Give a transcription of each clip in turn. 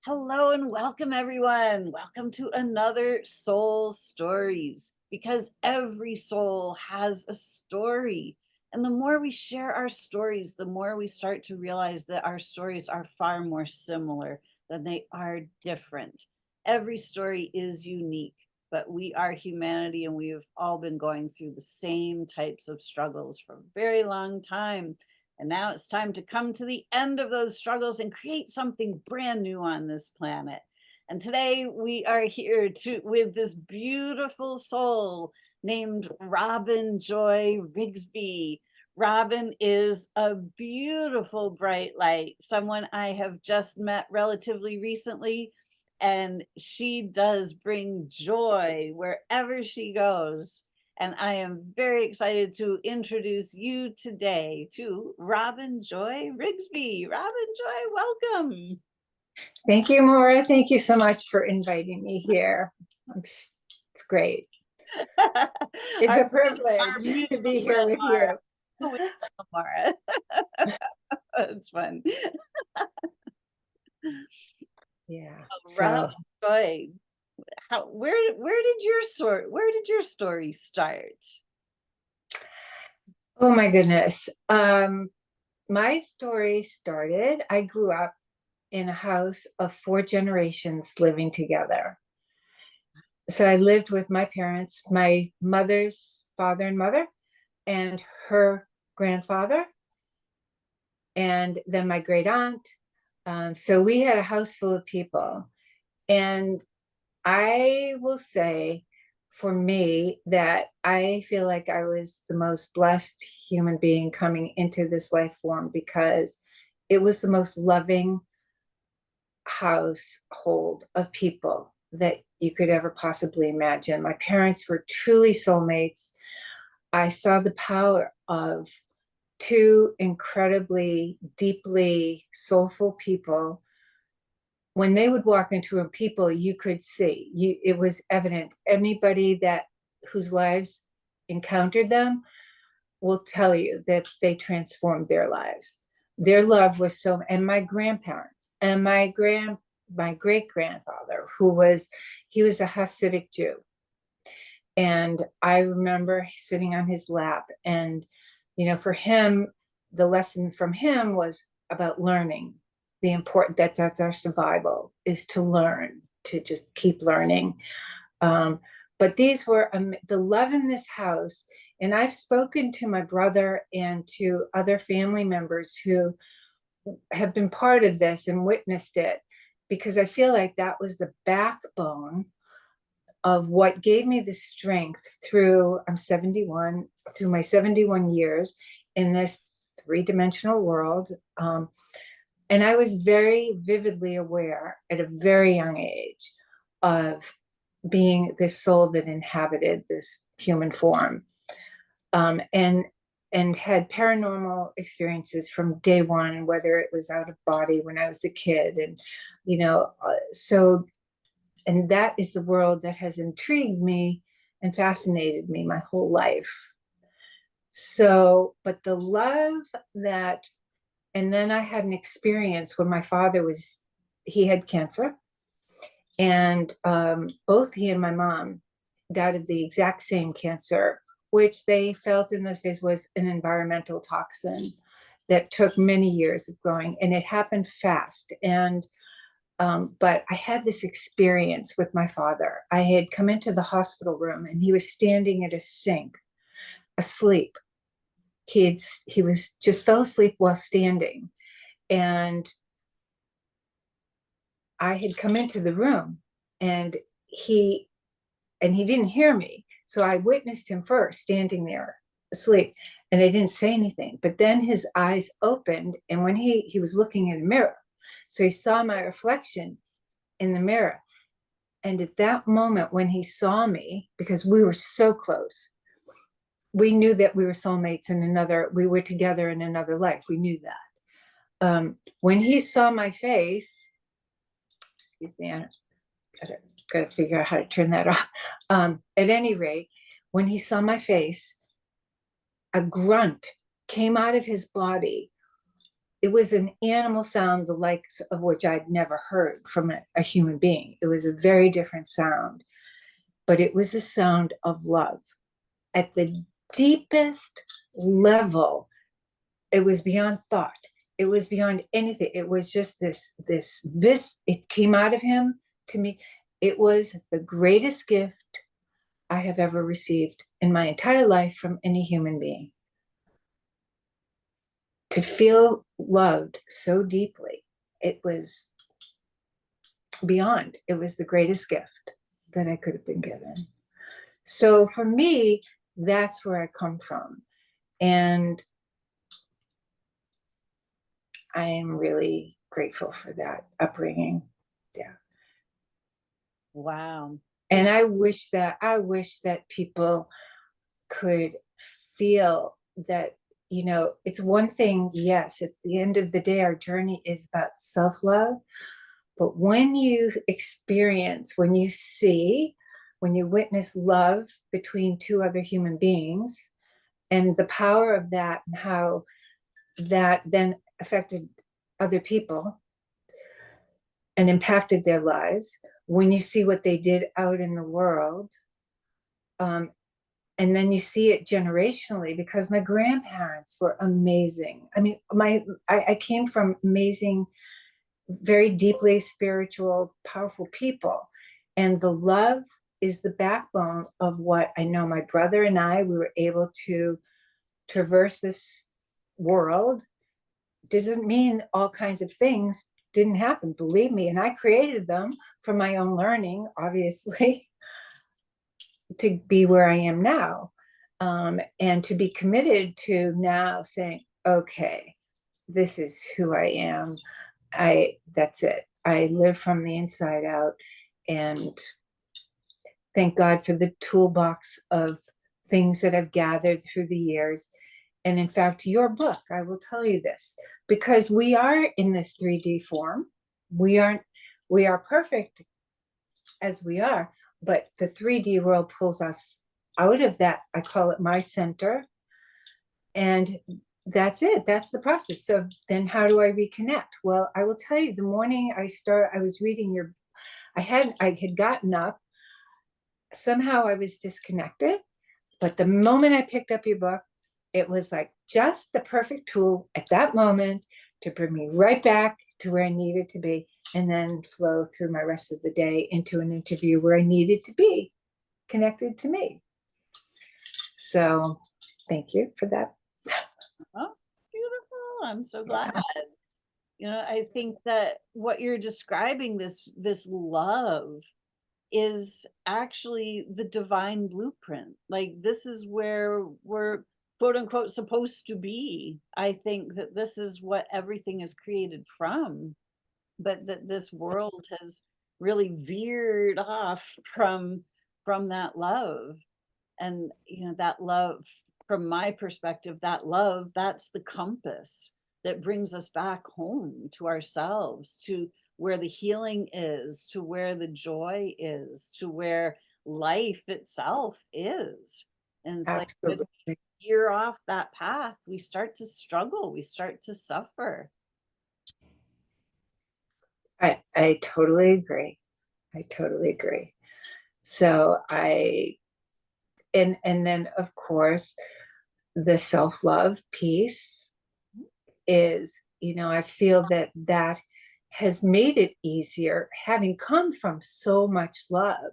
Hello and welcome, everyone. Welcome to another Soul Stories, because every soul has a story. And the more we share our stories, the more we start to realize that our stories are far more similar than they are different. Every story is unique, but we are humanity and we have all been going through the same types of struggles for a very long time. And now it's time to come to the end of those struggles and create something brand new on this planet. And today we are here with this beautiful soul named Robin Joy Riggsbee. Robin is a beautiful bright light, someone I have just met relatively recently, and she does bring joy wherever she goes. And I am very excited to introduce you today to Robin Joy Riggsbee. Robin Joy, welcome. Thank you, Maura. Thank you so much for inviting me here. It's great. It's our, a privilege to be here with you. Mara. It's fun. Yeah. Robin Joy, where did your story start? Oh my goodness. My story started, I grew up in a house of 4 generations living together. So I lived with my parents, my mother's father and mother, and her grandfather, and then my great aunt. So we had a house full of people. And I will say for me that I feel like I was the most blessed human being coming into this life form, because it was the most loving household of people that you could ever possibly imagine. My parents were truly soulmates. I saw the power of two incredibly deeply soulful people. When they would walk into a people, you could see, it was evident. Anybody that whose lives encountered them will tell you that they transformed their lives. Their love was so, and my grandparents and my great grandfather, he was a Hasidic Jew. And I remember sitting on his lap, and for him, the lesson from him was about learning. The important that's our survival, is to learn, to just keep learning. But these were the love in this house. And I've spoken to my brother and to other family members who have been part of this and witnessed it, because I feel like that was the backbone of what gave me the strength I'm 71, through my 71 years in this three-dimensional world. And I was very vividly aware at a very young age of being this soul that inhabited this human form, and had paranormal experiences from day one, whether it was out of body when I was a kid. And, and that is the world that has intrigued me and fascinated me my whole life. So, but the love that, and then I had an experience when my father he had cancer, and both he and my mom died of the exact same cancer, which they felt in those days was an environmental toxin that took many years of growing, and it happened fast. And but I had this experience with my father. I had come into the hospital room, and he was standing at a sink, asleep. He was just fell asleep while standing, and I had come into the room, and he didn't hear me. So I witnessed him first standing there asleep, and I didn't say anything. But then his eyes opened, and when he was looking in a mirror, so he saw my reflection in the mirror. And at that moment, when he saw me, because we were so close, we knew that we were soulmates we were together in another life. We knew that. When he saw my face, excuse me, I gotta figure out how to turn that off. At any rate, when he saw my face, a grunt came out of his body, it was an animal sound, the likes of which I'd never heard from a human being. It was a very different sound, but it was a sound of love at the deepest level. It was beyond thought. It was beyond anything. It was just this, it came out of him to me. It was the greatest gift I have ever received in my entire life from any human being. To feel loved so deeply, it was beyond. It was the greatest gift that I could have been given. So for me, that's where I come from. And I am really grateful for that upbringing. Yeah. Wow. And I wish that people could feel that, it's one thing, yes, it's the end of the day, our journey is about self-love. But when you experience, when you see, when you witness love between two other human beings, and the power of that, and how that then affected other people and impacted their lives, when you see what they did out in the world, and then you see it generationally, because my grandparents were amazing. I mean, I came from amazing, very deeply spiritual, powerful people. And the love is the backbone of what I know. My brother and I, we were able to traverse this world. Doesn't mean all kinds of things didn't happen, believe me. And I created them from my own learning, obviously, to be where I am now. And to be committed to now saying, okay, this is who I am. That's it. I live from the inside out, and thank God for the toolbox of things that I've gathered through the years. And in fact, your book, I will tell you this, because we are in this 3D form. We are perfect as we are, but the 3D world pulls us out of that. I call it my center. And that's it. That's the process. So then how do I reconnect? Well, I will tell you, the morning I was reading I had gotten up. Somehow I was disconnected. But the moment I picked up your book, it was like just the perfect tool at that moment to bring me right back to where I needed to be, and then flow through my rest of the day into an interview where I needed to be, connected to me. So thank you for that. Oh, beautiful. I'm so glad. I think that what you're describing, this love, is actually the divine blueprint. Like, this is where we're quote unquote supposed to be. I think that this is what everything is created from, but that this world has really veered off from that love. And that love, from my perspective, that love, that's the compass that brings us back home to ourselves, to where the healing is, to where the joy is, to where life itself is. And it's like, when Absolutely. we veer off that path, we start to struggle, we start to suffer. I totally agree. I totally agree. So and then of course the self-love piece is, I feel that has made it easier, having come from so much love.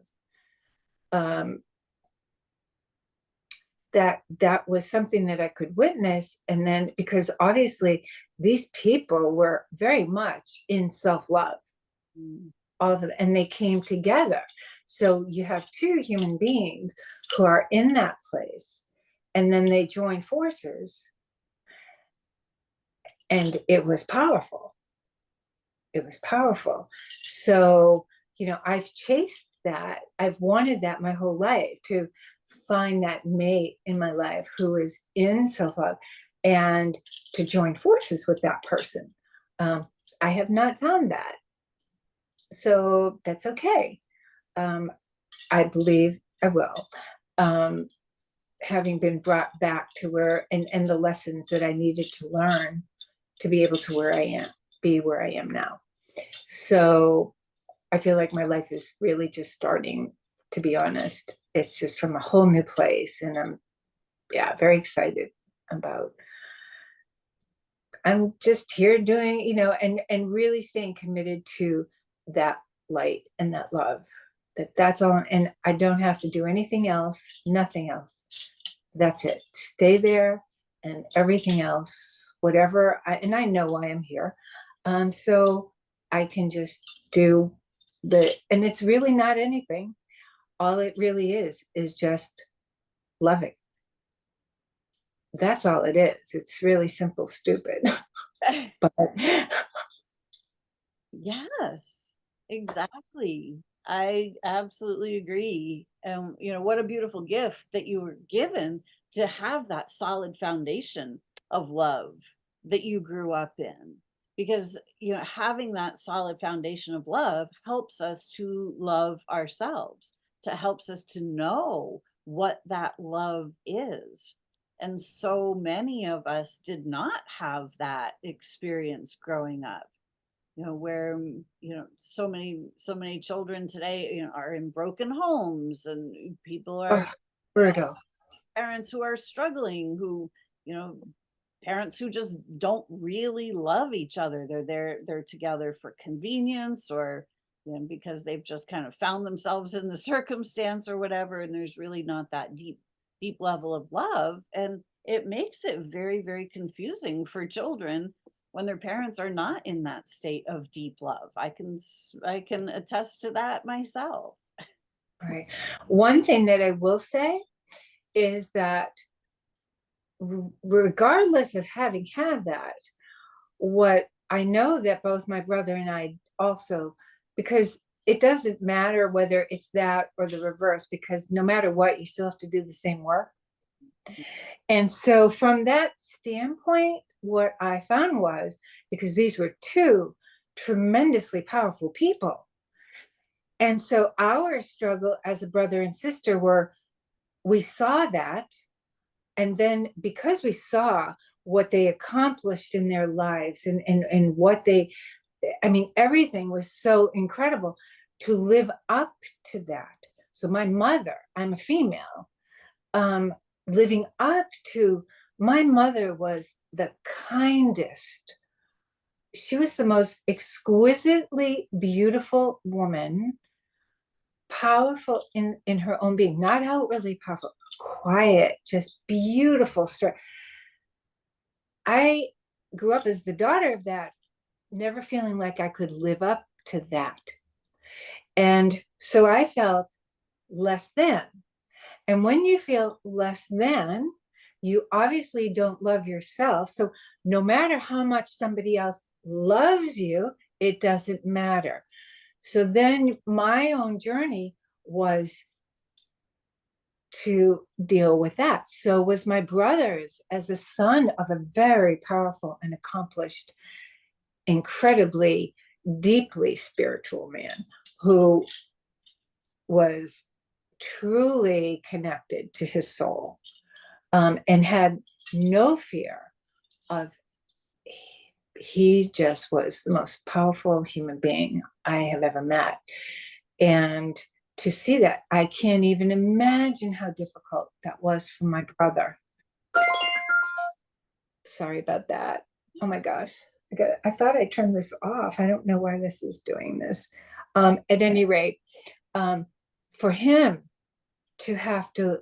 That was something that I could witness. And then, because obviously these people were very much in self-love, all of them, and they came together. So you have two human beings who are in that place, and then they join forces, and it was powerful. It was powerful. So, I've chased that. I've wanted that my whole life, to find that mate in my life who is in self-love, and to join forces with that person. I have not found that. So that's okay. I believe I will. Having been brought back to where, and the lessons that I needed to learn to be able to be where I am now. So I feel like my life is really just starting, to be honest. It's just from a whole new place. And I'm, yeah, very excited about, I'm just here doing, and really staying committed to that light and that love. That's all. And I don't have to do anything else, nothing else. That's it. Stay there, and everything else, whatever. And I know why I'm here. So I can just do and it's really not anything. All it really is just loving. That's all it is. It's really simple, stupid. But Yes, exactly. I absolutely agree. What a beautiful gift that you were given to have that solid foundation of love that you grew up in. Because, having that solid foundation of love helps us to love ourselves, to helps us to know what that love is. And so many of us did not have that experience growing up, where so many children today, are in broken homes, and people are, oh, brutal. parents who are struggling, who, you know parents who just don't really love each other. They're together for convenience, or because they've just kind of found themselves in the circumstance or whatever, and there's really not that deep level of love, and it makes it very, very confusing for children when their parents are not in that state of deep love. I can attest to that myself. All right. One thing that I will say is that regardless of having had that, what I know that both my brother and I also, because it doesn't matter whether it's that or the reverse, because no matter what, you still have to do the same work. And so, from that standpoint, what I found was, because these were two tremendously powerful people. And so, our struggle as a brother and sister we saw that. And then, because we saw what they accomplished in their lives, and what I mean, everything was so incredible to live up to that. So, my mother, I'm a female, um, living up to, my mother was the kindest. She was the most exquisitely beautiful woman, powerful in her own being, not outwardly powerful, quiet, just beautiful strength. I grew up as the daughter of that, never feeling like I could live up to that. And so I felt less than. And when you feel less than, you obviously don't love yourself. So no matter how much somebody else loves you, it doesn't matter. So then my own journey was to deal with that. So was my brother's, as a son of a very powerful and accomplished, incredibly deeply spiritual man who was truly connected to his soul, and had no fear of, he just was the most powerful human being I have ever met. And to see that, I can't even imagine how difficult that was for my brother. Sorry about that. Oh my gosh. I thought I turned this off. I don't know why this is doing this. At any rate, for him to have to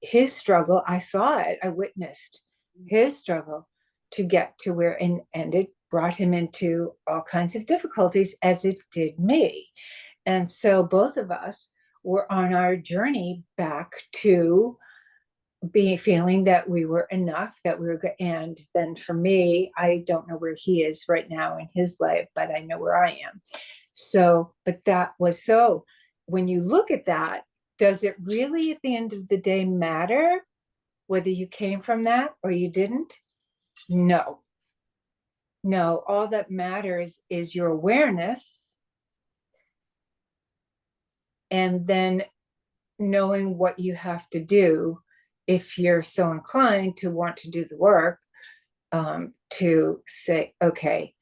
his struggle, I saw it, I witnessed his struggle to get to where, and it brought him into all kinds of difficulties, as it did me. And so both of us were on our journey back to feeling that we were enough, that we were good. And then for me, I don't know where he is right now in his life, but I know where I am. So, but that was, so when you look at that, does it really at the end of the day matter whether you came from that or you didn't? No. No, all that matters is your awareness, and then knowing what you have to do if you're so inclined to want to do the work, to say, okay,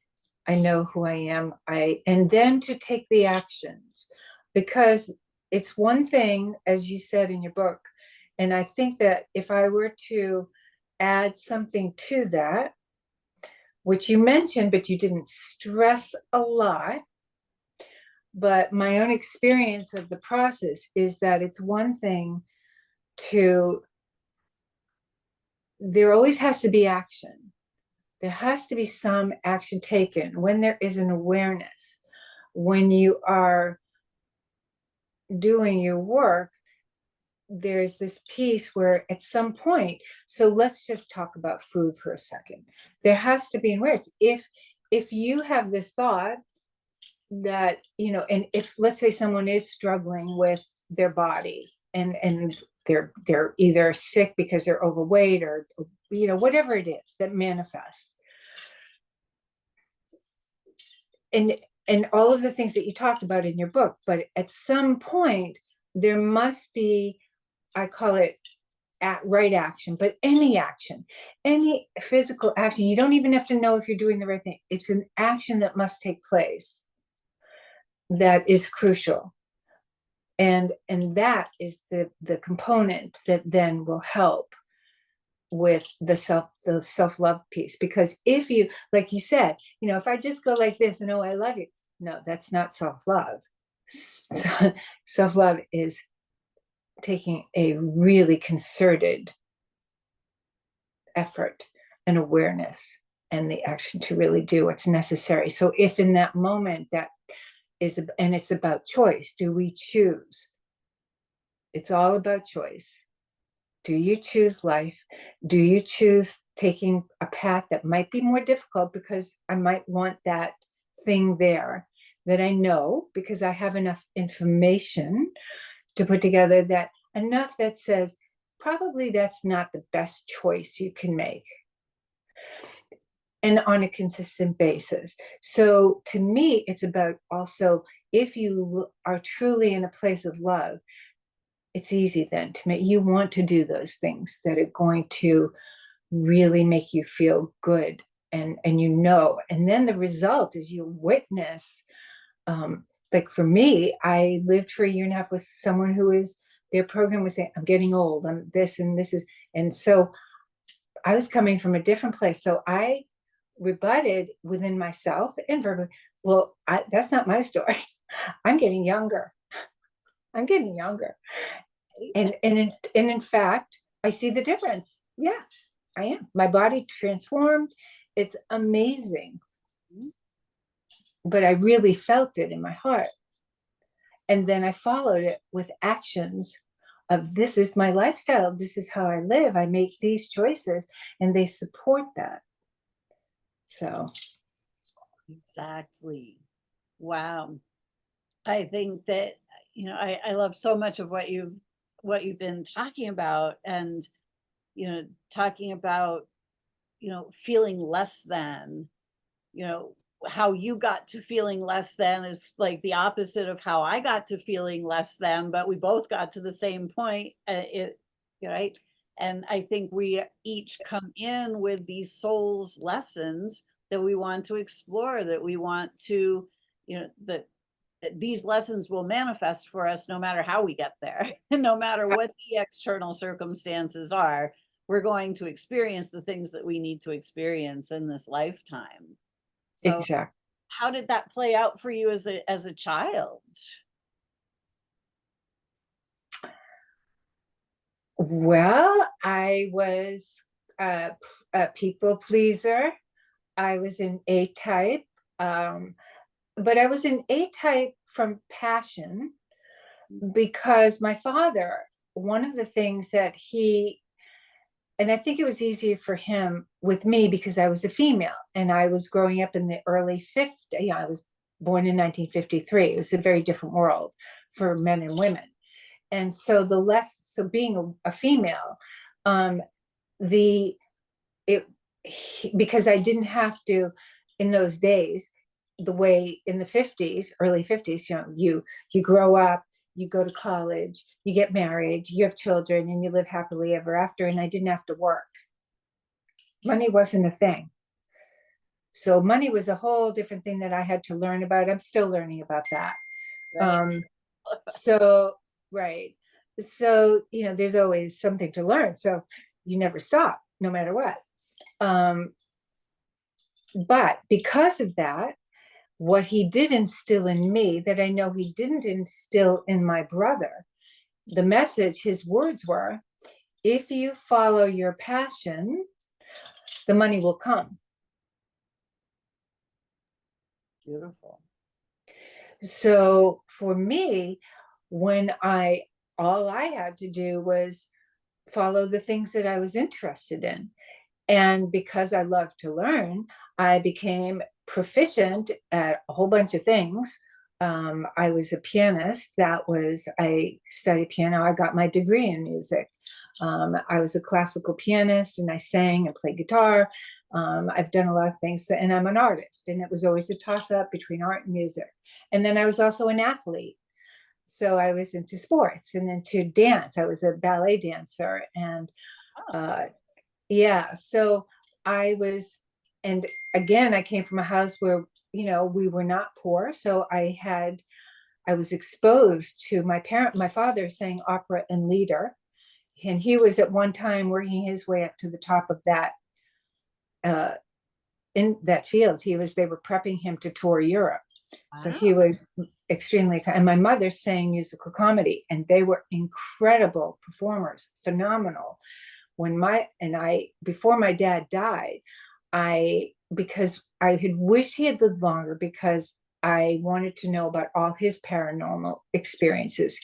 I know who I am. And then to take the actions, because it's one thing, as you said in your book, and I think that if I were to add something to that, which you mentioned, but you didn't stress a lot, but my own experience of the process is that it's one thing to, there always has to be action. There has to be some action taken when there is an awareness. When you are doing your work, there's this piece where at some point, so let's just talk about food for a second. There has to be an awareness. If you have this thought that, and if let's say someone is struggling with their body, and they're either sick because they're overweight, or whatever it is that manifests, and all of the things that you talked about in your book, but at some point there must be, I call it right action, but any action, any physical action. You don't even have to know if you're doing the right thing. It's an action that must take place that is crucial. And that is the component that then will help with the self-love piece. Because if you, like you said, if I just go like this and, oh, I love you, no, that's not self-love. Self-love is taking a really concerted effort and awareness and the action to really do what's necessary. So if in that moment that is, and it's about choice, do we choose? It's all about choice. Do you choose life? Do you choose taking a path that might be more difficult because I might want that thing there that I know because I have enough information to put together, that enough that says probably that's not the best choice you can make, and on a consistent basis. So to me, it's about also, if you are truly in a place of love, it's easy then to make you want to do those things that are going to really make you feel good. And and then the result is you witness, like for me, I lived for a year and a half with someone who is, their program was saying, I'm getting old, I'm this, and this is, and so I was coming from a different place. So I rebutted within myself and verbally, well, that's not my story. I'm getting younger. I'm getting younger. And in fact, I see the difference. Yeah, I am. My body transformed. It's amazing. But I really felt it in my heart. And then I followed it with actions of, this is my lifestyle. This is how I live. I make these choices, and they support that. So. Exactly. Wow. I think that, I love so much of what you've been talking about, and, talking about, feeling less than, you know, how you got to feeling less than is like the opposite of how I got to feeling less than, but we both got to the same point. Right? And I think we each come in with these souls lessons that we want to explore, that we want to, that these lessons will manifest for us no matter how we get there, no matter what the external circumstances are. We're going to experience the things that we need to experience in this lifetime. So Exactly. how did that play out for you as a child? Well, I was a people pleaser. I was an A type, but I was an A type from passion, because my father, one of the things that he, and I think it was easier for him with me because I was a female and I was growing up in the early 50s. Yeah, I was born in 1953. It was a very different world for men and women. And so so being a female, the, it, because I didn't have to, in those days, the way in the 50s, early 50s, you grow up, you go to college, you get married, you have children, and you live happily ever after. And I didn't have to work. money wasn't a thing. So money was a whole different thing that I had to learn about. I'm still learning about that. Right. Um, so, right. So, there's always something to learn. So you never stop, no matter what. Um, but because of that, what he did instill in me that I know he didn't instill in my brother, the message, his words were, if you follow your passion, the money will come. Beautiful. So for me, when all I had to do was follow the things that I was interested in. And because I love to learn, I became proficient at a whole bunch of things. I was a pianist. I studied piano. I got my degree in music. I was a classical pianist and I sang and played guitar. I've done a lot of things and I'm an artist. And it was always a toss up between art and music. And then I was also an athlete. So I was into sports and into dance. I was a ballet dancer and Oh, uh, yeah, so I was, and again, I came from a house where, we were not poor. So I was exposed to my father sang opera and lieder. And he was at one time working his way up to the top of uh, in that field. They were prepping him to tour Europe. So wow. he was extremely, and my mother sang musical comedy, and they were incredible performers, phenomenal. Before my dad died, because I had wished he had lived longer because I wanted to know about all his paranormal experiences.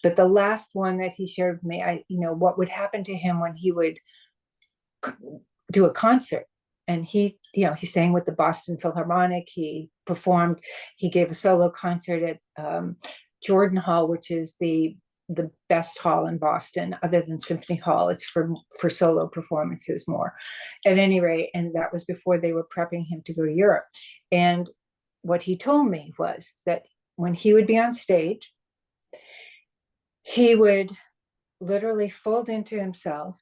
But the last one that he shared with me, what would happen to him when he would do a concert. And he sang with the Boston Philharmonic. He gave a solo concert at Jordan Hall, which is the best hall in Boston, other than Symphony Hall. It's for solo performances more. At any rate, and that was before they were prepping him to go to Europe. And what he told me was that when he would be on stage, he would literally fold into himself,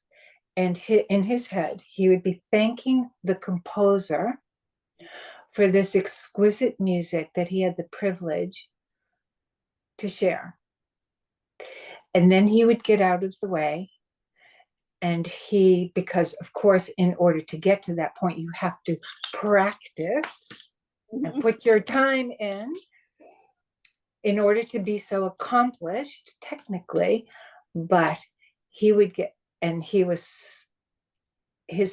and in his head, he would be thanking the composer for this exquisite music that he had the privilege to share. And then he would get out of the way. And because of course, in order to get to that point, you have to practice and put your time in order to be so accomplished technically. But he would get, and his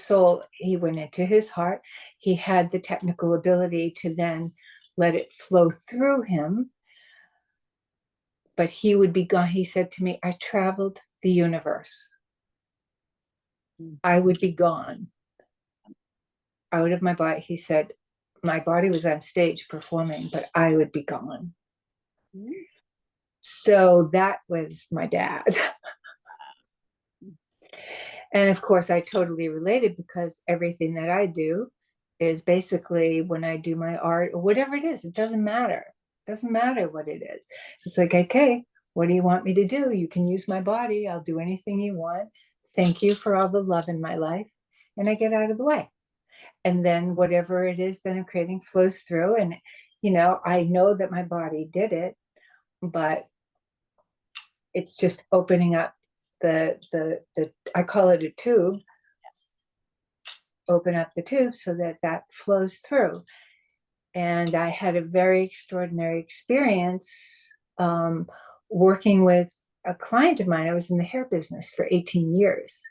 soul, he went into his heart. He had the technical ability to then let it flow through him. But he would be gone. He said to me, I traveled the universe. I would be gone out of my body. He said, my body was on stage performing, but I would be gone. So that was my dad. And of course, I totally related because everything that I do is basically when I do my art or whatever it is, it doesn't matter. It doesn't matter what it is. It's like, okay, what do you want me to do? You can use my body. I'll do anything you want. Thank you for all the love in my life. And I get out of the way. And then whatever it is that I'm creating flows through. And, I know that my body did it, but it's just opening up the I call it a tube, open up the tube so that flows through. And I had a very extraordinary experience working with a client of mine. I was in the hair business for 18 years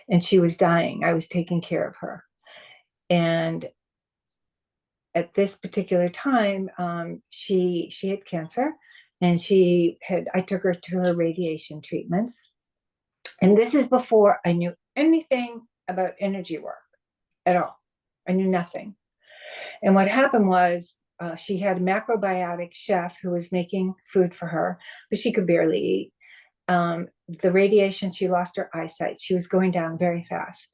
and she was dying. I was taking care of her. And at this particular time, she had cancer and I took her to her radiation treatments. And this is before I knew anything about energy work at all. I knew nothing. And what happened was she had a macrobiotic chef who was making food for her, but she could barely eat. The radiation, she lost her eyesight. She was going down very fast.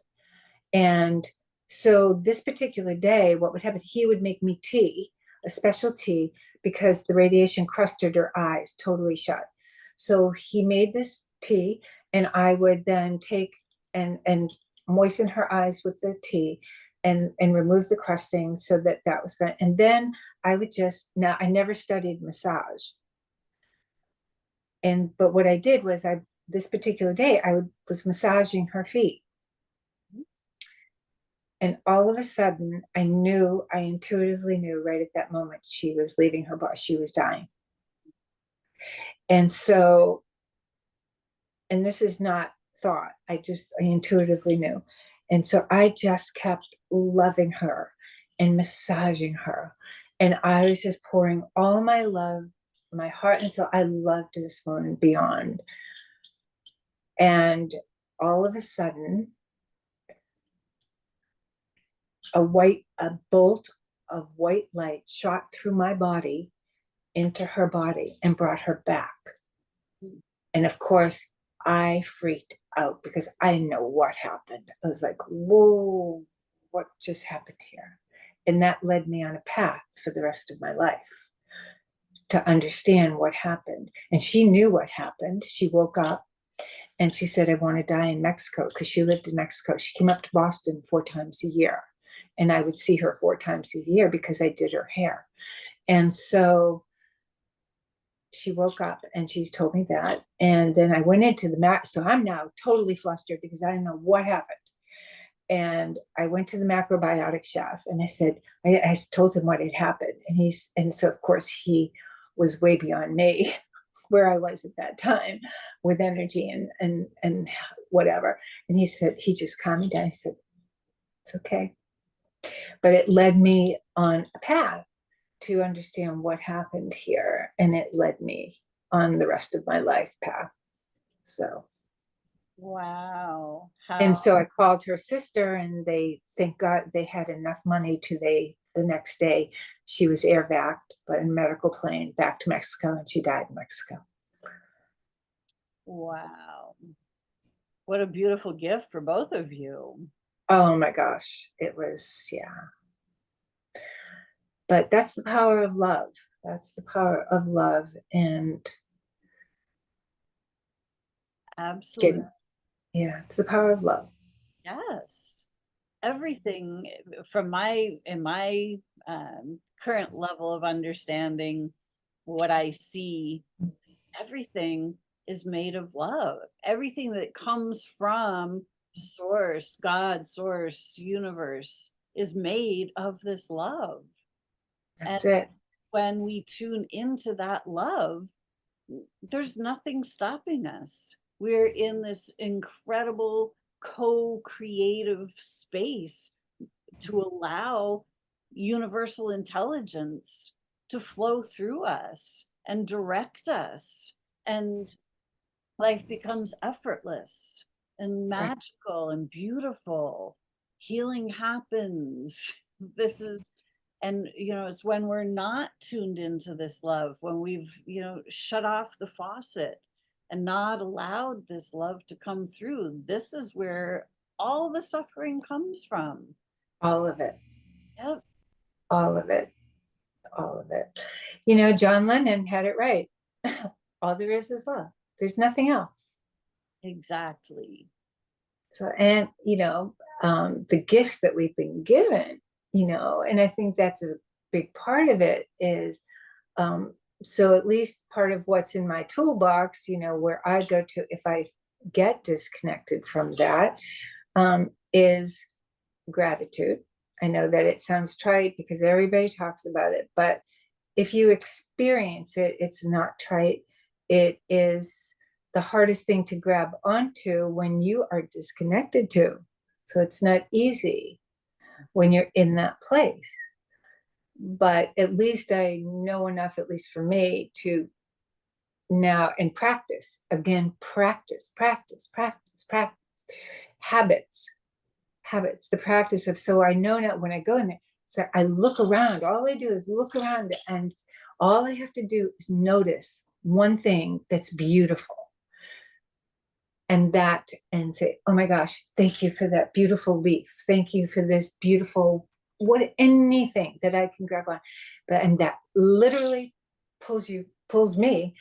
And so this particular day, what would happen, he would make me tea, a special tea, because the radiation crusted her eyes totally shut. So he made this tea, and I would then take and moisten her eyes with the tea and remove the crusting so that that was going. And then I would just, now I never studied massage. And, but what I did was this particular day, was massaging her feet. And all of a sudden, I intuitively knew right at that moment she was leaving her body, she was dying. And so, and this is not thought, I intuitively knew. And so I just kept loving her and massaging her. And I was just pouring all my love, my heart and soul. I loved this woman beyond. And all of a sudden, a bolt of white light shot through my body into her body and brought her back. And of course, I freaked out because I didn't know what happened. I was like, whoa, what just happened here? And that led me on a path for the rest of my life to understand what happened. And she knew what happened. She woke up and she said, I want to die in Mexico, because she lived in Mexico. She came up to Boston 4 times a year. And I would see her 4 times a year because I did her hair. And so she woke up and she told me that. And then I went into the so I'm now totally flustered because I don't know what happened. And I went to the macrobiotic chef and I said, I told him what had happened. And so of course he was way beyond me where I was at that time with energy and whatever. And he said, he just calmed me down. He said, it's okay. But it led me on a path to understand what happened here. And it led me on the rest of my life path. So. Wow. And so I called her sister, and thank God, they had enough money the next day, she was air vac'd, but in a medical plane back to Mexico, and she died in Mexico. Wow. What a beautiful gift for both of you. Oh my gosh. It was, yeah. But that's the power of love. That's the power of love. And Absolutely. Yeah, it's the power of love. Yes. Everything from in my current level of understanding, what I see, everything is made of love. Everything that comes from source, God, source, universe, is made of this love. And That's it. when we tune into that love, there's nothing stopping us. We're in this incredible co-creative space to allow universal intelligence to flow through us and direct us. And life becomes effortless and Right. magical and beautiful. Healing happens. This is, and it's when we're not tuned into this love, when we've shut off the faucet and not allowed this love to come through, this is where all the suffering comes from. All of it. Yep. All of it. All of it. John Lennon had it right. All there is love. There's nothing else. Exactly. So, and the gifts that we've been given, and I think that's a big part of it is, so at least part of what's in my toolbox, where I go to if I get disconnected from that, is gratitude. I know that it sounds trite because everybody talks about it, but if you experience it, it's not trite. It is the hardest thing to grab onto when you are disconnected to. So it's not easy when you're in that place. But at least I know enough, at least for me, to now and practice again, practice, habits, the practice of, so I know now when I go in there, so I look around, all I do is look around, and all I have to do is notice one thing that's beautiful. And say, oh my gosh, thank you for that beautiful leaf. Thank you for this beautiful, anything that I can grab on. And that literally pulls me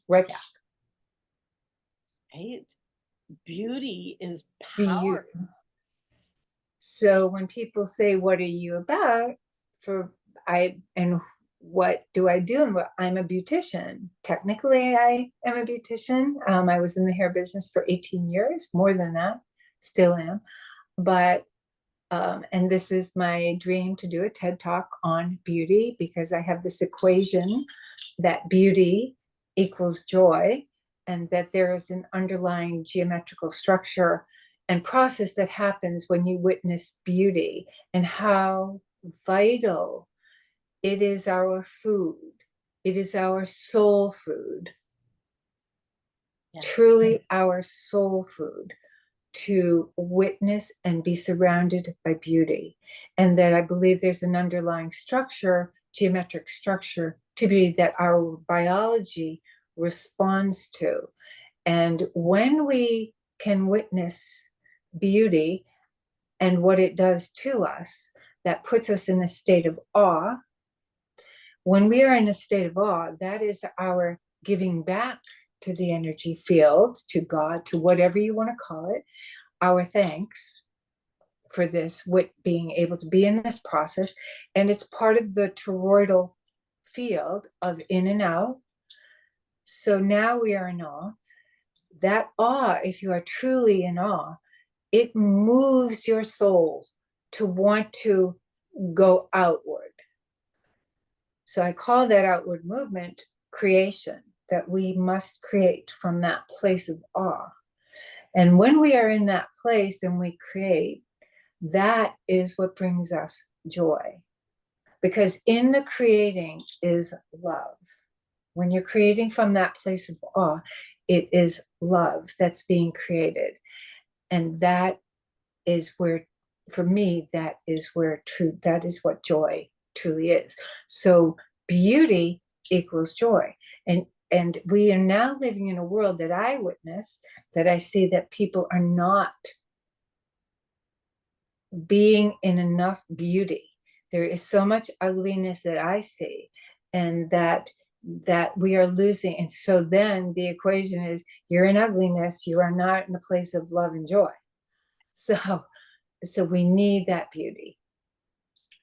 right back. Right? Beauty is power. Beautiful. So when people say, "What are you about?" for I and what do I do? And what, I'm a beautician. Technically, I am a beautician. I was in the hair business for 18 years, more than that, still am. But and this is my dream to do a TED talk on beauty because I have this equation that beauty equals joy, and that there is an underlying geometrical structure and process that happens when you witness beauty, and how vital it is our food. It is our soul food, Yeah. truly our soul food, to witness and be surrounded by beauty. And that I believe there's an underlying structure, geometric structure to beauty that our biology responds to. And when we can witness beauty and what it does to us, that puts us in a state of awe. When we are in a state of awe, that is our giving back to the energy field, to God, to whatever you want to call it, our thanks for this, with being able to be in this process. And it's part of the toroidal field of in and out. So now we are in awe. That awe, if you are truly in awe, it moves your soul to want to go outward. So I call that outward movement creation, that we must create from that place of awe. And when we are in that place and we create, that is what brings us joy. Because in the creating is love. When you're creating from that place of awe, it is love that's being created. And that is where, for me, that is where true, that is what joy truly is. So beauty equals joy. And we are now living in a world that I witness, that I see that people are not being in enough beauty. There is so much ugliness that I see, and that we are losing. And so then the equation is, you're in ugliness, you are not in a place of love and joy. So we need that beauty.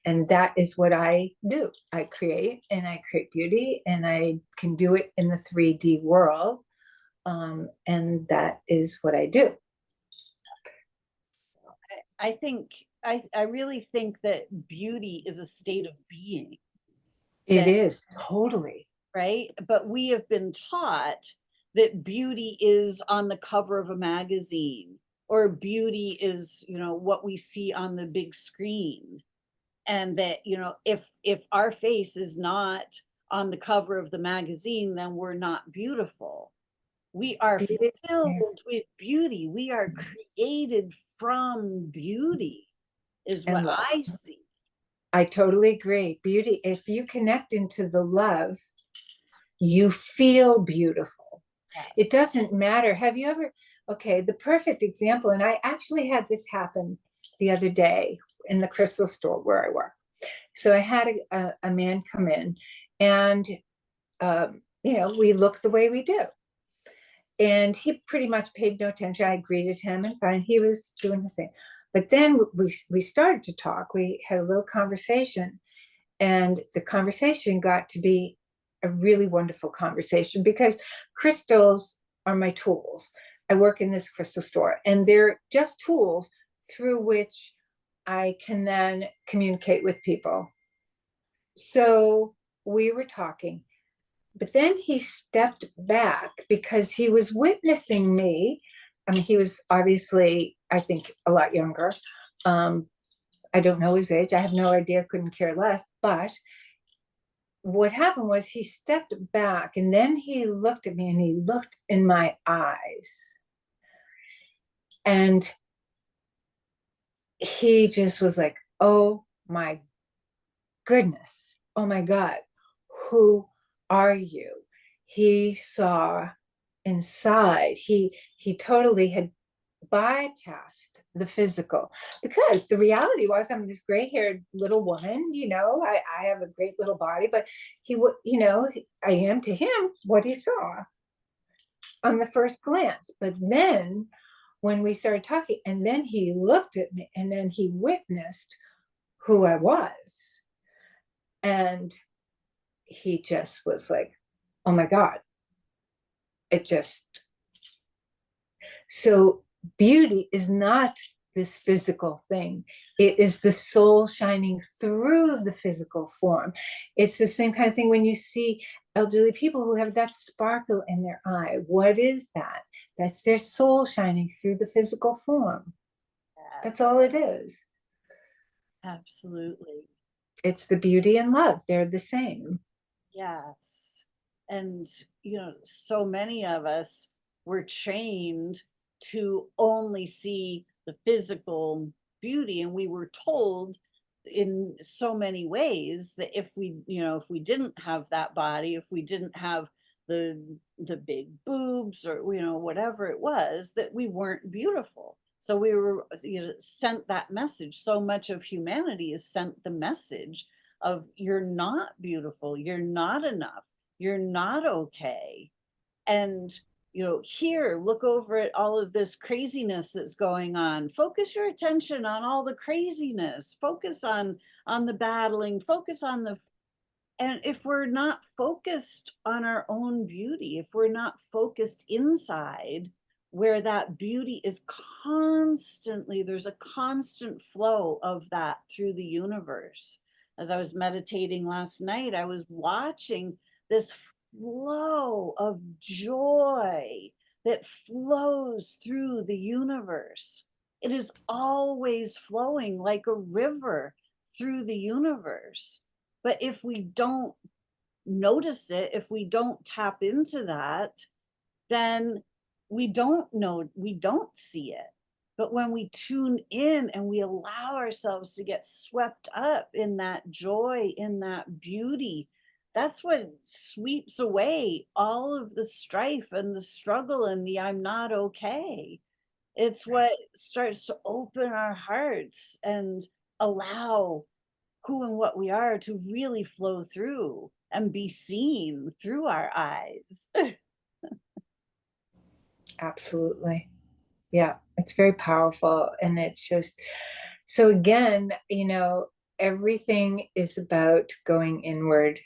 And that is what I do. I create, and I create beauty, and I can do it in the 3D world. And that is what I do. I think I really think that beauty is a state of being. It That is totally. right? But we have been taught that beauty is on the cover of a magazine, or beauty is, what we see on the big screen. And that, if our face is not on the cover of the magazine, then we're not beautiful. We are Beauty, yeah. filled with beauty. We are created from beauty, is what And love. I see. I totally agree. Beauty, if you connect into the love, you feel beautiful. It Yes. doesn't matter. Have you ever, okay, the perfect example, and I actually had this happen the other day in the crystal store where I work. So I had a man come in, and, we look the way we do. And he pretty much paid no attention. I greeted him and fine, he was doing his thing. But then we started to talk. We had a little conversation, and the conversation got to be a really wonderful conversation, because crystals are my tools. I work in this crystal store, and they're just tools through which I can then communicate with people. So we were talking, but then he stepped back because he was witnessing me. I mean, he was obviously, I think, a lot younger. I don't know his age. I have no idea, couldn't care less. But what happened was he stepped back, and then he looked at me, and he looked in my eyes. And he just was like, oh my goodness. Oh my God. Who are you? He saw inside. He totally had bypassed the physical, because the reality was, I'm this gray-haired little woman. I have a great little body, but he would, I am to him what he saw on the first glance. But then when we started talking, and then he looked at me and then he witnessed who I was. And he just was like, oh my God, it just, so beauty is not this physical thing. It is the soul shining through the physical form. It's the same kind of thing when you see elderly people who have that sparkle in their eye. What is that? That's their soul shining through the physical form. That's all it is. Absolutely. It's the beauty and love. They're the same. Yes. And, so many of us were trained to only see the physical beauty. And we were told in so many ways that if we didn't have that body, if we didn't have the big boobs or, whatever it was, that we weren't beautiful. So we were, sent that message. So much of humanity is sent the message of you're not beautiful, you're not enough, you're not okay. And here, look over at all of this craziness that's going on. Focus your attention on all the craziness. Focus on the battling, focus on the, and if we're not focused on our own beauty, if we're not focused inside where that beauty is constantly, there's a constant flow of that through the universe. As I was meditating last night, I was watching this flow of joy that flows through the universe. It is always flowing like a river through the universe. But if we don't notice it, if we don't tap into that, then we don't see it. But when we tune in and we allow ourselves to get swept up in that joy, in that beauty, that's what sweeps away all of the strife and the struggle and the I'm not okay. It's what starts to open our hearts and allow who and what we are to really flow through and be seen through our eyes. Absolutely. Yeah, it's very powerful. And it's just, so again, everything is about going inward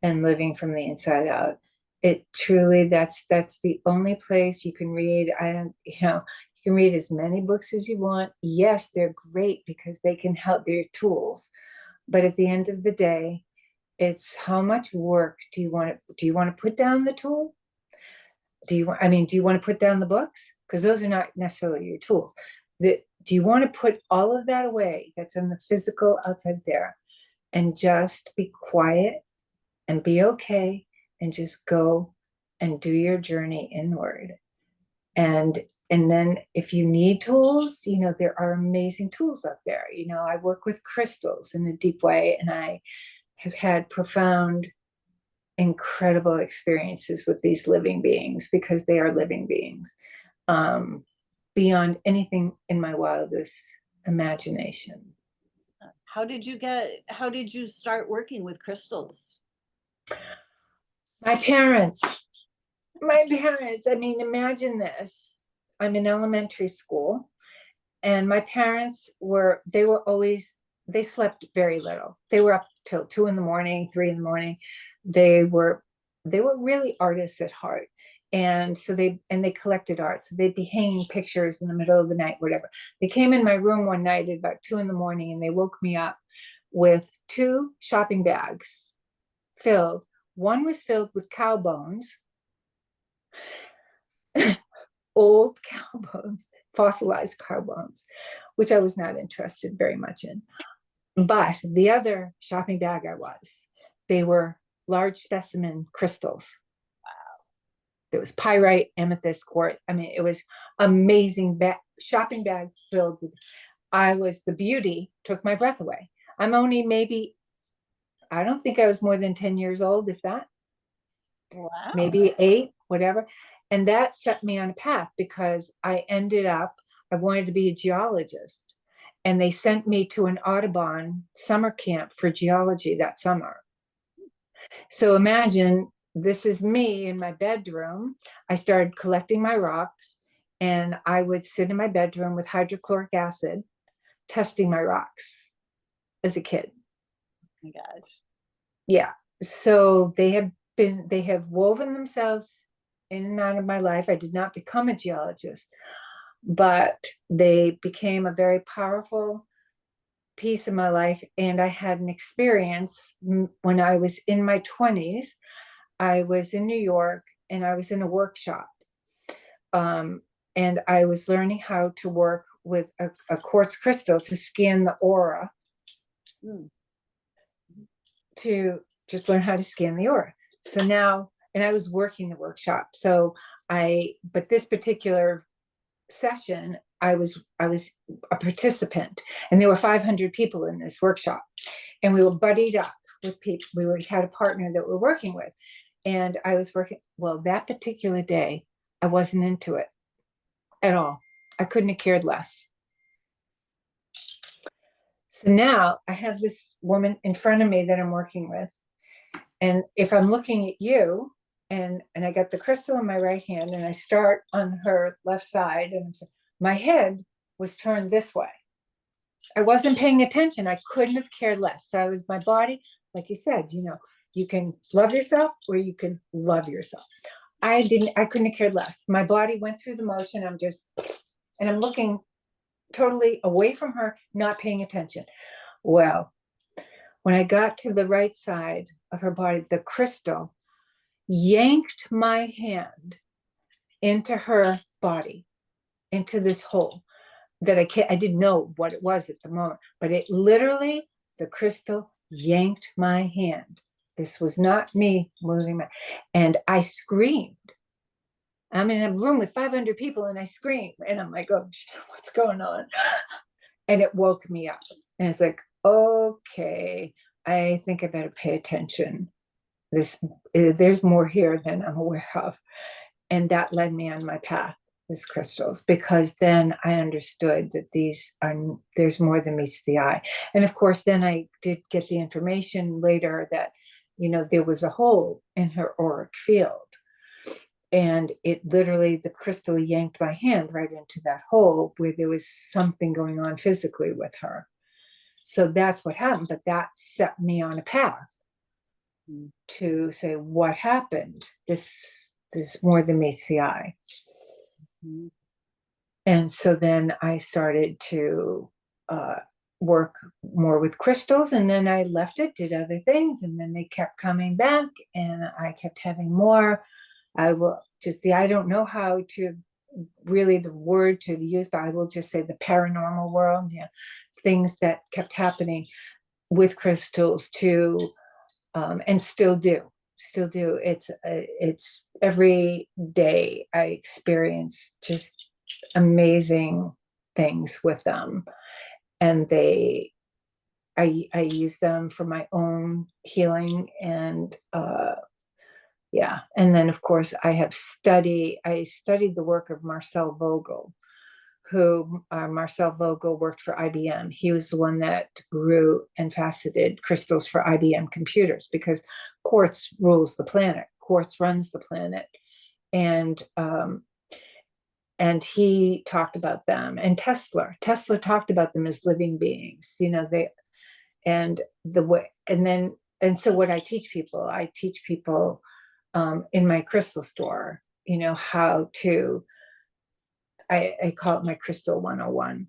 and living from the inside out. It truly, that's the only place you can read. I don't, you can read as many books as you want. Yes, they're great because they can help, they're tools. But at the end of the day, it's how much work do you want to put down the tool? Do you want to put down the books? Because those are not necessarily your tools. Do you want to put all of that away that's in the physical outside there and just be quiet and be okay and just go and do your journey inward? And then if you need tools, there are amazing tools out there. I work with crystals in a deep way, and I have had profound, incredible experiences with these living beings because they are living beings, beyond anything in my wildest imagination. How did you start working with crystals? My parents, I mean, imagine this. I'm in elementary school, and my parents they slept very little. They were up till 2 in the morning, 3 in the morning. They were really artists at heart. And so they collected art. So they'd be hanging pictures in the middle of the night, whatever. They came in my room one night at about 2 in the morning, and they woke me up with two shopping bags filled. One was filled with cow bones, old cow bones, fossilized cow bones, which I was not interested very much in. But the other shopping bag they were large specimen crystals. There was pyrite, amethyst, quartz. I mean, it was amazing shopping bag filled with. The beauty took my breath away. I'm only maybe, I don't think I was more than 10 years old, if that. Wow. Maybe 8, whatever. And that set me on a path because I wanted to be a geologist. And they sent me to an Audubon summer camp for geology that summer. So imagine this is me in my bedroom. I started collecting my rocks And I would sit in my bedroom with hydrochloric acid, testing my rocks as a kid. My gosh. Yeah. So they have woven themselves in and out of my life. I did not become a geologist, but they became a very powerful piece of my life. And I had an experience when I was in my 20s. I was in New York and I was in a workshop. And I was learning how to work with a quartz crystal to scan the aura, Mm. to just learn how to scan the aura. So now, and I was working the workshop. But this particular session, I was a participant, and there were 500 people in this workshop, and we were buddied up with people. We had a partner that we're working with, and I was working. Well, that particular day, I wasn't into it at all. I couldn't have cared less. So now I have this woman in front of me that I'm working with. And if I'm looking at you and I got the crystal in my right hand and I start on her left side, and my head was turned this way. I wasn't paying attention. I couldn't have cared less. So I was my body, like you said, you can love yourself or you can love yourself. I couldn't have cared less. My body went through the motion. And I'm looking totally away from her, not paying attention. Well, when I got to the right side of her body, the crystal yanked my hand into her body, into this hole that I didn't know what it was at the moment, but it literally, the crystal yanked my hand. This was not me moving and I screamed. I'm in a room with 500 people and I scream and I'm like, oh, what's going on? And it woke me up. And it's like, okay, I think I better pay attention. There's more here than I'm aware of. And that led me on my path, with crystals, because then I understood that there's more than meets the eye. And of course, then I did get the information later that, there was a hole in her auric field. And it literally, the crystal yanked my hand right into that hole where there was something going on physically with her. So that's what happened. But that set me on a path to say, what happened? This more than meets the eye. Mm-hmm. And so then I started to work more with crystals, and then I left it, did other things, and then they kept coming back, and I kept having more. I don't know how to really the word to use, but I will just say the paranormal world, things that kept happening with crystals too, and still do. It's every day I experience just amazing things with them, and I use them for my own healing. And and then of course I studied the work of Marcel Vogel, who Marcel Vogel worked for IBM. He was the one that grew and faceted crystals for IBM computers, because quartz rules the planet. Quartz runs the planet. And he talked about them. And Tesla talked about them as living beings, and the way, and so what I teach people in my crystal store, how to, I call it my crystal 101.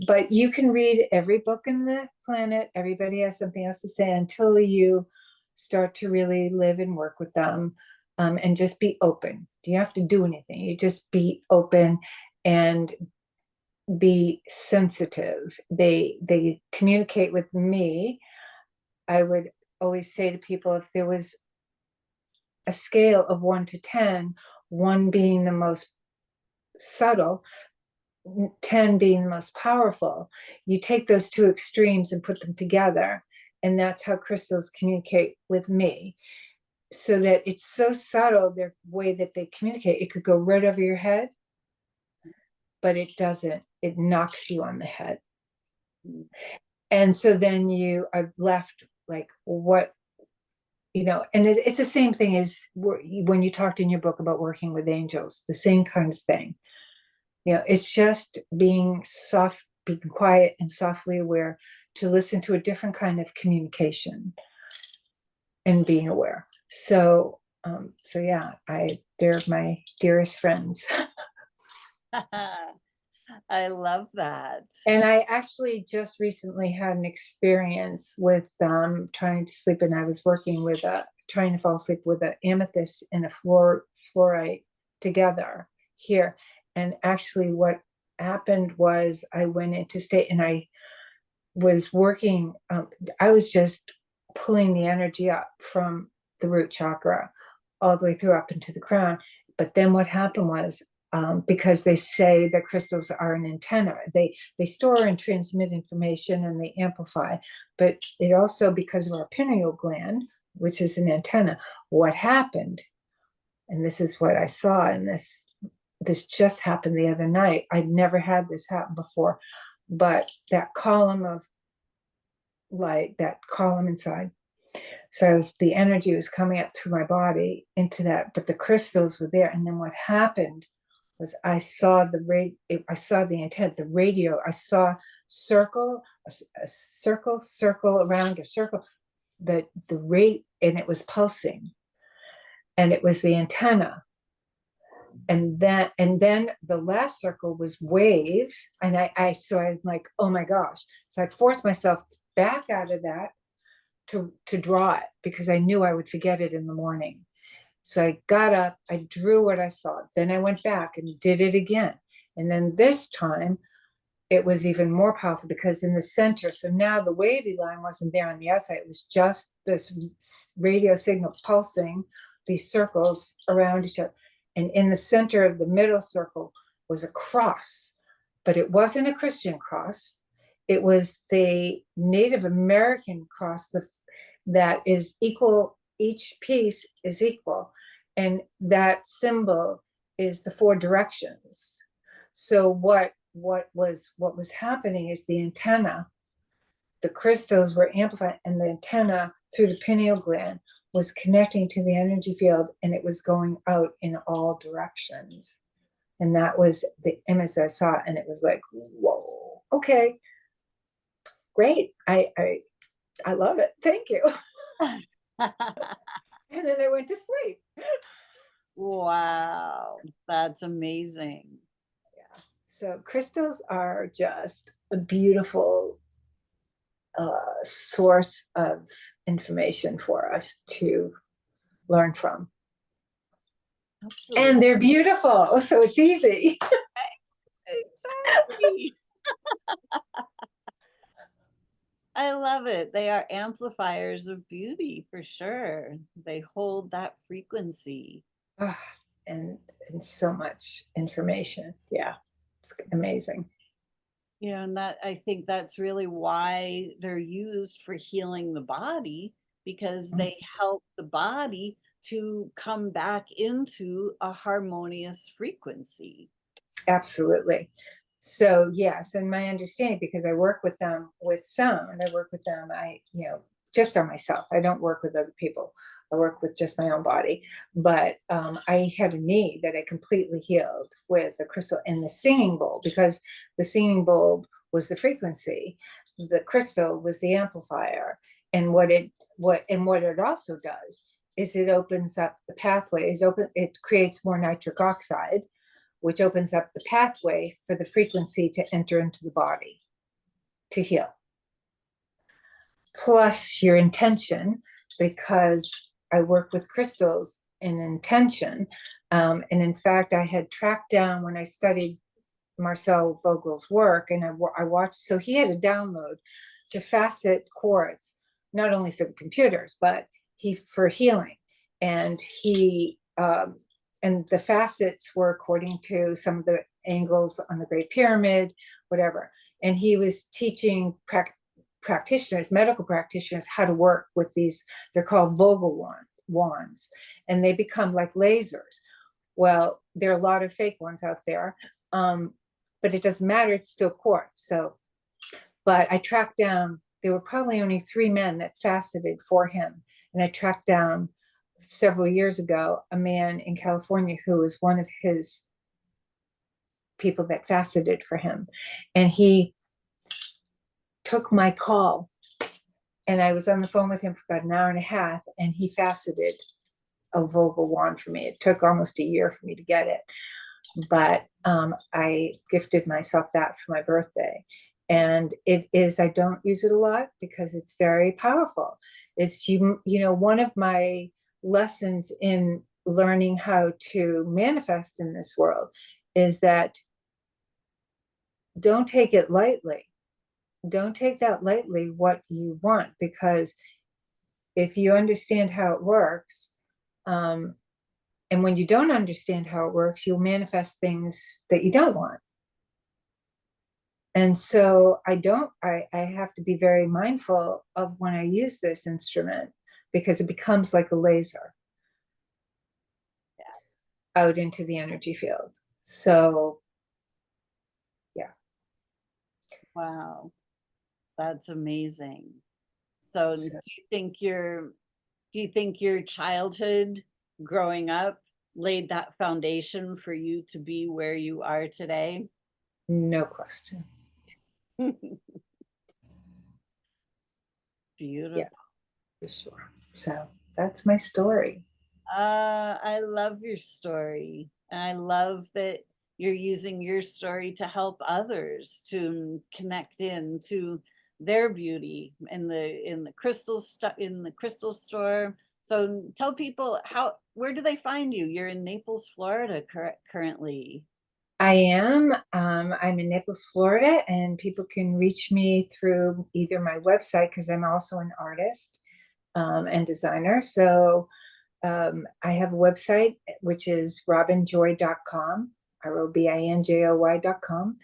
But you can read every book in the planet. Everybody has something else to say until you start to really live and work with them, and just be open. You have to do anything. You just be open and be sensitive. They communicate with me. I would always say to people, if there was a scale of 1 to 10, 1 being the most subtle, 10 being the most powerful, you take those two extremes and put them together. And that's how crystals communicate with me. So that it's so subtle, their way that they communicate. It could go right over your head, but it doesn't. It knocks you on the head. And so then you are left like, what, and it's the same thing as when you talked in your book about working with angels, the same kind of thing. It's just being soft, being quiet and softly aware to listen to a different kind of communication and being aware. So yeah, they're my dearest friends. I love that. And I actually just recently had an experience with trying to sleep, and I was working with trying to fall asleep with an amethyst and a fluorite together here. And actually, what happened was I went into state, and I was working. I was just pulling the energy up from the root chakra all the way through up into the crown. But then what happened was, because they say that crystals are an antenna, they store and transmit information and they amplify. But it also, because of our pineal gland, which is an antenna, what happened, and this is what I saw, and this just happened the other night. I'd never had this happen before, but that column of light, that column inside. So the energy was coming up through my body into that, but the crystals were there. And then what happened was I saw the intent, the radio. I saw a circle around a circle, the rate, and it was pulsing, and it was the antenna. And then the last circle was waves, and so I'm like, oh my gosh! So I forced myself back out of that to draw it because I knew I would forget it in the morning. So I got up, I drew what I saw. Then I went back and did it again. And then this time it was even more powerful because in the center, so now the wavy line wasn't there on the outside, it was just this radio signal pulsing, these circles around each other. And in the center of the middle circle was a cross, but it wasn't a Christian cross. It was the Native American cross that is equal, each piece is equal. And that symbol is the four directions. So what was happening is the antenna, the crystals were amplified, and the antenna through the pineal gland was connecting to the energy field, and it was going out in all directions. And that was the image I saw, and it was like, whoa, okay, great. I love it. Thank you. And then I went to sleep. Wow, that's amazing. Yeah. So crystals are just a beautiful source of information for us to learn from. Absolutely. And they're beautiful, so it's easy. Exactly. I love it. They are amplifiers of beauty for sure. They hold that frequency. Oh, and so much information. Yeah, it's amazing. And that I think that's really why they're used for healing the body because they help the body to come back into a harmonious frequency. Absolutely. So yes, and my understanding, because I work with them with sound, I work with them, just on myself. I don't work with other people. I work with just my own body. But I had a knee that I completely healed with a crystal and the singing bowl, because the singing bowl was the frequency, the crystal was the amplifier. And what it also does is it opens up the pathways, it creates more nitric oxide, which opens up the pathway for the frequency to enter into the body to heal. Plus your intention, because I work with crystals in intention. And in fact, I had tracked down when I studied Marcel Vogel's work, and I watched, so he had a download to facet quartz, not only for the computers, but for healing. And and the facets were according to some of the angles on the Great Pyramid, whatever. And he was teaching practitioners, medical practitioners, how to work with these. They're called Vogel wands, and they become like lasers. Well, there are a lot of fake ones out there, but it doesn't matter. It's still quartz. But I tracked down. There were probably only 3 men that faceted for him, and I tracked down several years ago a man in California who was one of his people that faceted for him. And he took my call, and I was on the phone with him for about an hour and a half, and he faceted a Vogel wand for me. It took almost a year for me to get it, but I gifted myself that for my birthday. And it is, I don't use it a lot because it's very powerful. It's, one of my lessons in learning how to manifest in this world is that don't take it lightly. Don't take that lightly, what you want, because if you understand how it works, and when you don't understand how it works, you'll manifest things that you don't want. And so I have to be very mindful of when I use this instrument, because it becomes like a laser Yes. out into the energy field. So, yeah. Wow. That's amazing. So So, do you think your childhood growing up laid that foundation for you to be where you are today? no question. Yeah, Beautiful. for sure. So that's my story. I love your story. And I love that you're using your story to help others to connect into their beauty in the in the crystal store. So tell people where do they find you? You're in Naples, Florida currently. I am. I'm in Naples, Florida, and people can reach me through either my website, because I'm also an artist and designer. So I have a website, which is robinjoy.com, ROBINJOY.com.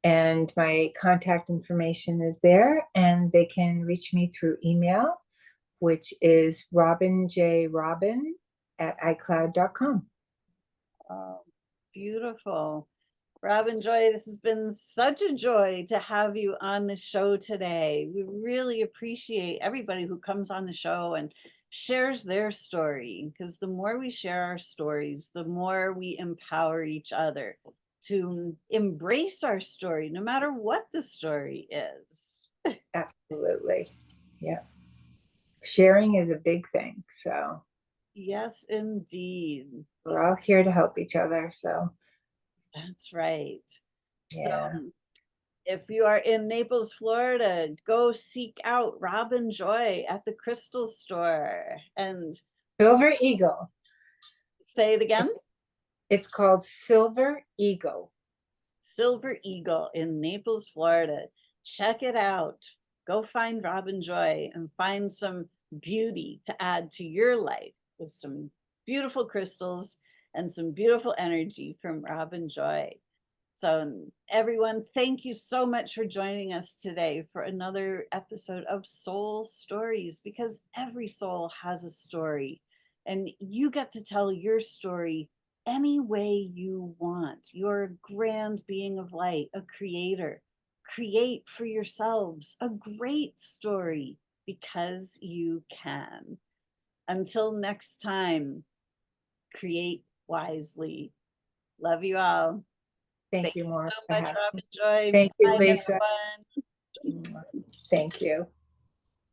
And my contact information is there, and they can reach me through email, which is robinjrobin@icloud.com. Oh, beautiful. Robin Joy, this has been such a joy to have you on the show today. We really appreciate everybody who comes on the show and shares their story, because the more we share our stories, the more we empower each other to embrace our story, no matter what the story is. Absolutely. Yeah. Sharing is a big thing. So Yes, indeed. we're all here to help each other. So, That's right. So yeah. if you are in Naples, Florida, go seek out Robin Joy at the Crystal Store and Silver Eagle. say it again. It's called Silver Eagle. Silver Eagle in Naples, Florida. Check it out. Go find Robin Joy and find some beauty to add to your life with some beautiful crystals and some beautiful energy from Robin Joy. So, everyone, thank you so much for joining us today for another episode of Soul Stories, because every soul has a story and you get to tell your story any way you want. You're a grand being of light, a creator. Create for yourselves a great story because you can. Until next time, create wisely. Love you all. Thank Thank you, you Maura, so for much, having me. Robin Joy. Thank you, Bye, Lisa. everyone. Thank you.